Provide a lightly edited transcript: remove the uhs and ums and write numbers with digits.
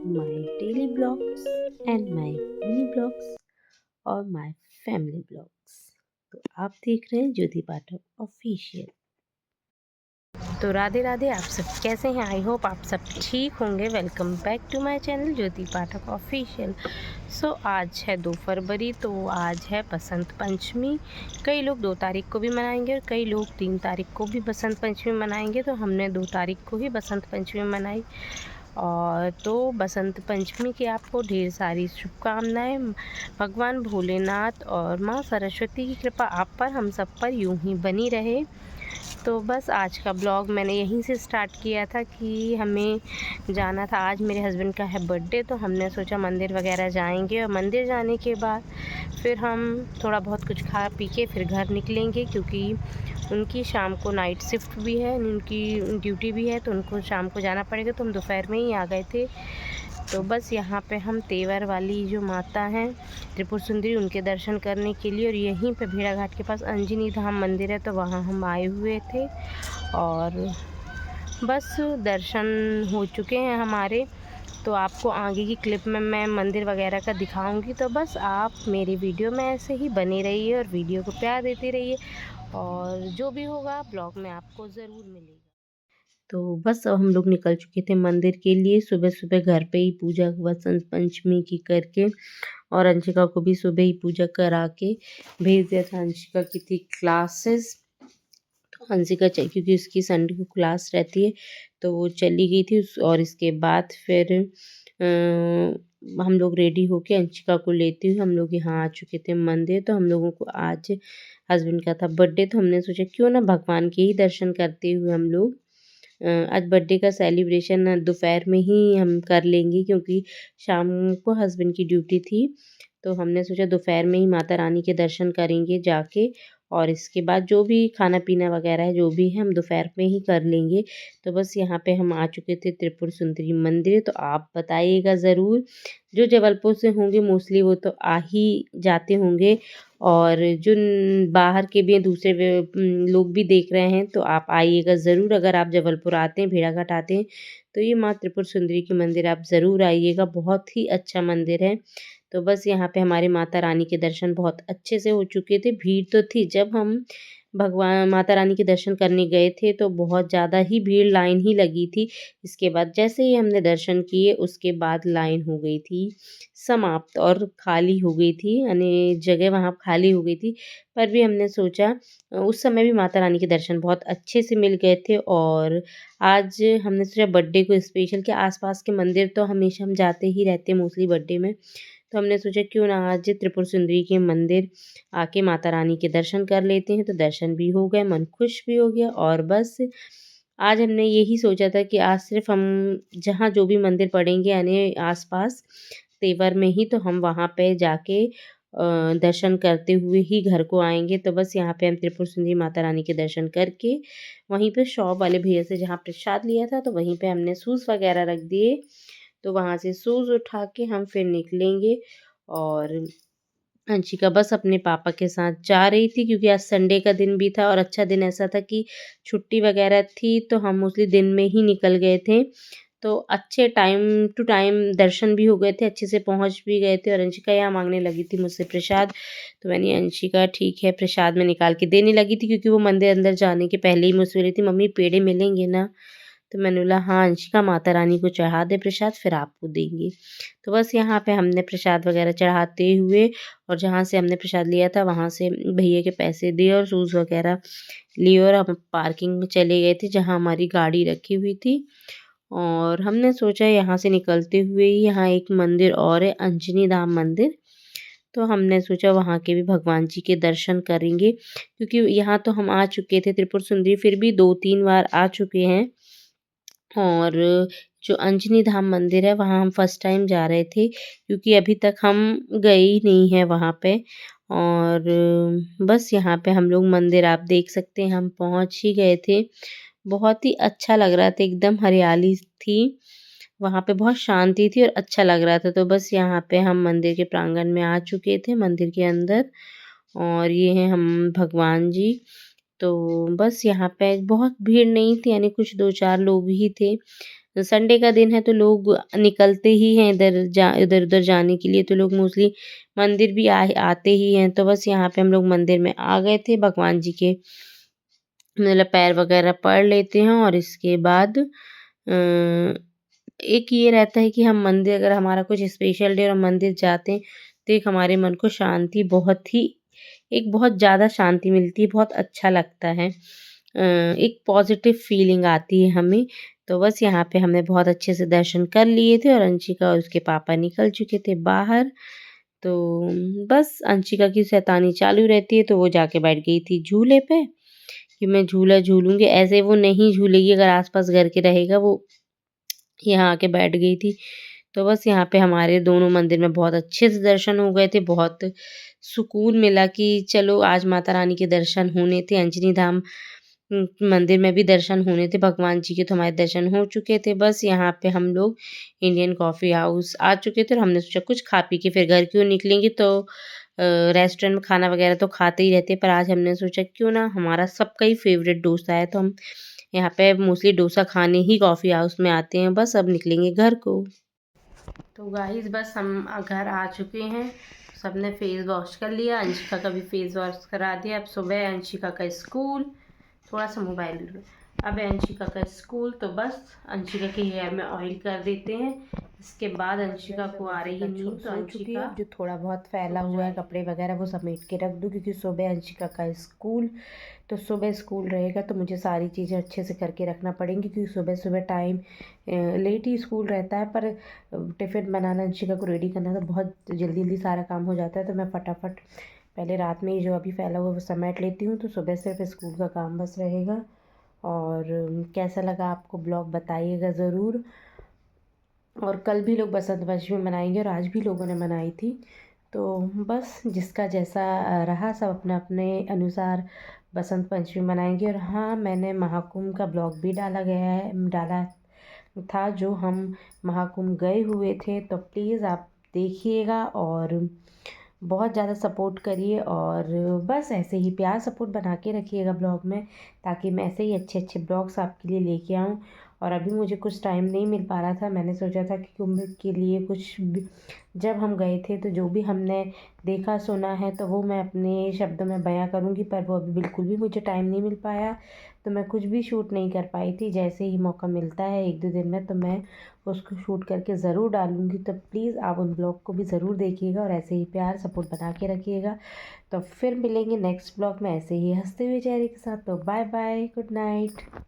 my daily blogs and my mini blogs और my family blogs। तो आप देख रहे हैं ज्योति पाठक ऑफिशियल। तो राधे राधे, आप सब कैसे हैं? आई होप आप सब ठीक होंगे। Welcome back to my channel Jyoti Pathak official. So आज है 2 फरवरी, तो आज है बसंत पंचमी। कई लोग 2 तारीख को भी मनाएंगे और कई लोग 3 तारीख को भी बसंत पंचमी मनाएंगे। तो हमने 2 तारीख को ही बसंत पंचमी मनाई। और तो बसंत पंचमी की आपको ढेर सारी शुभकामनाएं। भगवान भोलेनाथ और माँ सरस्वती की कृपा आप पर, हम सब पर यूं ही बनी रहे। तो बस आज का ब्लॉग मैंने यहीं से स्टार्ट किया था कि हमें जाना था। आज मेरे हस्बैंड का है बर्थडे, तो हमने सोचा मंदिर वगैरह जाएंगे और मंदिर जाने के बाद फिर हम थोड़ा बहुत कुछ खा पी के फिर घर निकलेंगे, क्योंकि उनकी शाम को नाइट शिफ्ट भी है, उनकी ड्यूटी भी है, तो उनको शाम को जाना पड़ेगा। तो हम दोपहर में ही आ गए थे। तो बस यहाँ पे हम तेवर वाली जो माता हैं त्रिपुर सुंदरी, उनके दर्शन करने के लिए, और यहीं पे भेड़ाघाट के पास अंजनी धाम मंदिर है, तो वहाँ हम आए हुए थे। और बस दर्शन हो चुके हैं हमारे। तो आपको आगे की क्लिप में मैं मंदिर वगैरह का दिखाऊंगी। तो बस आप मेरी वीडियो में ऐसे ही बने रहिए और वीडियो को प्यार देते रहिए, और जो भी होगा ब्लॉग में आपको ज़रूर मिलेगा। तो बस अब हम लोग निकल चुके थे मंदिर के लिए। सुबह सुबह घर पे ही पूजा वसंत पंचमी की करके, और अंशिका को भी सुबह ही पूजा करा के भेज दिया था। अंशिका की थी क्लासेस, तो अंशिका क्योंकि उसकी संडे को क्लास रहती है, तो वो चली गई थी। और इसके बाद फिर हम लोग रेडी होके अंशिका को लेते हुए हम लोग यहाँ आ चुके थे मंदिर। तो हम लोगों को आज हस्बैंड का था बर्थडे, तो हमने सोचा क्यों ना भगवान के ही दर्शन करते हुए हम लोग आज बर्थडे का सेलिब्रेशन दोपहर में ही हम कर लेंगे, क्योंकि शाम को हस्बैंड की ड्यूटी थी। तो हमने सोचा दोपहर में ही माता रानी के दर्शन करेंगे जाके, और इसके बाद जो भी खाना पीना वगैरह है जो भी है हम दोपहर में ही कर लेंगे। तो बस यहाँ पे हम आ चुके थे त्रिपुर सुंदरी मंदिर। तो आप बताइएगा ज़रूर, जो जबलपुर से होंगे मोस्टली वो तो आ ही जाते होंगे, और जो बाहर के भी हैं, दूसरे लोग भी देख रहे हैं, तो आप आइएगा ज़रूर। अगर आप जबलपुर आते हैं, भेड़ाघाट आते हैं, तो ये माँ त्रिपुर सुंदरी की मंदिर आप ज़रूर आइएगा। बहुत ही अच्छा मंदिर है। तो बस यहाँ पे हमारे माता रानी के दर्शन बहुत अच्छे से हो चुके थे। भीड़ तो थी, जब हम भगवान माता रानी के दर्शन करने गए थे तो बहुत ज़्यादा ही भीड़, लाइन ही लगी थी। इसके बाद जैसे ही हमने दर्शन किए उसके बाद लाइन हो गई थी समाप्त और खाली हो गई थी, यानी जगह वहाँ खाली हो गई थी। पर भी हमने सोचा उस समय भी माता रानी के दर्शन बहुत अच्छे से मिल गए थे। और आज हमने सोचा बर्थडे को स्पेशल, के आसपास के मंदिर तो हमेशा हम जाते ही रहते हैं मोस्टली बर्थडे में। तो हमने सोचा क्यों ना आज त्रिपुर सुंदरी के मंदिर आके माता रानी के दर्शन कर लेते हैं। तो दर्शन भी हो गए, मन खुश भी हो गया। और बस आज हमने यही सोचा था कि आज सिर्फ हम जहाँ जो भी मंदिर पड़ेंगे यानी आसपास तेवर में ही, तो हम वहाँ पे जाके दर्शन करते हुए ही घर को आएंगे। तो बस यहाँ पे हम त्रिपुर सुंदरी माता रानी के दर्शन करके वहीं पे शॉप वाले भैया से जहाँ प्रसाद लिया था, तो वहीं पे हमने शूज़ वगैरह रख दिए। तो वहाँ से शूज़ उठा के हम फिर निकलेंगे। और अंशिका बस अपने पापा के साथ जा रही थी, क्योंकि आज संडे का दिन भी था और अच्छा दिन ऐसा था कि छुट्टी वगैरह थी, तो हम मोस्टली दिन में ही निकल गए थे। तो अच्छे टाइम टू टाइम दर्शन भी हो गए थे, अच्छे से पहुँच भी गए थे। और अंशिका यहाँ माँगने लगी थी मुझसे प्रसाद, तो मैंने अंशिका ठीक है प्रसाद में निकाल के देने लगी थी, क्योंकि वो मंदिर अंदर जाने के पहले ही मुझसे बोली थी मम्मी पेड़े मिलेंगे ना? तो मैंने बोला हाँ अंशिका, माता रानी को चढ़ा दे प्रसाद, फिर आपको देंगे। तो बस यहाँ पे हमने प्रसाद वगैरह चढ़ाते हुए, और जहाँ से हमने प्रसाद लिया था वहाँ से भैया के पैसे दिए और शूज़ वगैरह लिए, और हम पार्किंग में चले गए थे जहाँ हमारी गाड़ी रखी हुई थी। और हमने सोचा यहाँ से निकलते हुए ही यहाँ एक मंदिर और है, अंजनी धाम मंदिर। तो हमने सोचा वहाँ के भी भगवान जी के दर्शन करेंगे, क्योंकि यहाँ तो हम आ चुके थे त्रिपुर सुंदरी, फिर भी 2-3 बार आ चुके हैं। और जो अंजनी धाम मंदिर है वहाँ हम फर्स्ट टाइम जा रहे थे, क्योंकि अभी तक हम गए ही नहीं हैं वहाँ पे। और बस यहाँ पे हम लोग मंदिर आप देख सकते हैं, हम पहुँच ही गए थे। बहुत ही अच्छा लग रहा था, एकदम हरियाली थी वहाँ पे, बहुत शांति थी और अच्छा लग रहा था। तो बस यहाँ पे हम मंदिर के प्रांगण में आ चुके थे, मंदिर के अंदर। और ये हैं हम भगवान जी। तो बस यहाँ पे बहुत भीड़ नहीं थी, यानी कुछ 2-4 लोग ही थे। संडे का दिन है तो लोग निकलते ही हैं इधर उधर जाने के लिए, तो लोग मोस्टली मंदिर भी आते ही हैं। तो बस यहाँ पे हम लोग मंदिर में आ गए थे, भगवान जी के मतलब पैर वगैरह पड़ लेते हैं और इसके बाद एक ये रहता है कि हम मंदिर अगर हमारा कुछ स्पेशल डे और हम मंदिर जाते हैं तो एक हमारे मन को शांति बहुत ज़्यादा शांति मिलती है, बहुत अच्छा लगता है। एक पॉजिटिव फीलिंग आती है हमें। तो बस यहाँ पे हमने बहुत अच्छे से दर्शन कर लिए थे और अंशिका और उसके पापा निकल चुके थे बाहर। तो बस अंशिका की शैतानी चालू रहती है, तो वो जाके बैठ गई थी झूले पे कि मैं झूला झूलूँगी। ऐसे वो नहीं झूलेगी अगर आस-पास घर के रहेगा, वो यहाँ आके बैठ गई थी। तो बस यहाँ पे हमारे दोनों मंदिर में बहुत अच्छे से दर्शन हो गए थे, बहुत सुकून मिला कि चलो आज माता रानी के दर्शन होने थे। अंजनी धाम मंदिर में भी दर्शन होने थे भगवान जी के, तो हमारे दर्शन हो चुके थे। बस यहाँ पे हम लोग इंडियन कॉफ़ी हाउस आ चुके थे और हमने सोचा कुछ खा पी के फिर घर क्यों निकलेंगे, तो रेस्टोरेंट में खाना वगैरह तो खाते ही रहते हैं, पर आज हमने सोचा क्यों ना, हमारा सबका ही फ़ेवरेट डोसा है, तो हम यहाँ पे मोस्टली डोसा खाने ही कॉफ़ी हाउस में आते हैं। बस अब निकलेंगे घर को। तो गाइस बस हम घर आ चुके हैं। सबने फेस वॉश कर लिया, अंशिका का भी फेस वॉश करा दिया। अब सुबह अंशिका का स्कूल, थोड़ा सा मोबाइल, अब है अंशिका का स्कूल, तो बस अंशिका के हेयर में ऑयल कर देते हैं। इसके बाद अंशिका को आ रही है नींद, तो अंशिका जो थोड़ा बहुत फैला हुआ है कपड़े वगैरह वो समेट के रख दूँ, क्योंकि सुबह अंशिका का स्कूल, तो सुबह स्कूल रहेगा तो मुझे सारी चीज़ें अच्छे से करके रखना पड़ेंगी, क्योंकि सुबह सुबह टाइम लेट ही स्कूल रहता है, पर टिफ़िन बनाना, अंशिका को रेडी करना तो बहुत जल्दी जल्दी सारा काम हो जाता है। तो मैं फटाफट पहले रात में ही जो अभी फैला हुआ वो समेट लेती हूँ, तो सुबह सिर्फ स्कूल का काम बस रहेगा। और कैसा लगा आपको ब्लॉग बताइएगा ज़रूर। और कल भी लोग बसंत पंचमी मनाएंगे और आज भी लोगों ने मनाई थी, तो बस जिसका जैसा रहा, सब अपने अपने अनुसार बसंत पंचमी मनाएंगे। और हाँ, मैंने महाकुंभ का ब्लॉग भी डाला था, जो हम महाकुंभ गए हुए थे, तो प्लीज़ आप देखिएगा और बहुत ज़्यादा सपोर्ट करिए। और बस ऐसे ही प्यार सपोर्ट बना के रखिएगा ब्लॉग में, ताकि मैं ऐसे ही अच्छे अच्छे ब्लॉग्स आपके लिए लेके आऊँ। और अभी मुझे कुछ टाइम नहीं मिल पा रहा था, मैंने सोचा था कि कुंभ के लिए जब हम गए थे तो जो भी हमने देखा सुना है तो वो मैं अपने शब्दों में बयां करूँगी, पर वो अभी बिल्कुल भी मुझे टाइम नहीं मिल पाया, तो मैं कुछ भी शूट नहीं कर पाई थी। जैसे ही मौका मिलता है 1-2 दिन में, तो मैं उसको शूट करके ज़रूर डालूँगी। तो प्लीज़ आप उन ब्लॉग को भी ज़रूर देखिएगा और ऐसे ही प्यार सपोर्ट बना के रखिएगा। तो फिर मिलेंगे नेक्स्ट ब्लॉग में ऐसे ही हंसते हुए चेहरे के साथ। तो बाय बाय, गुड नाइट।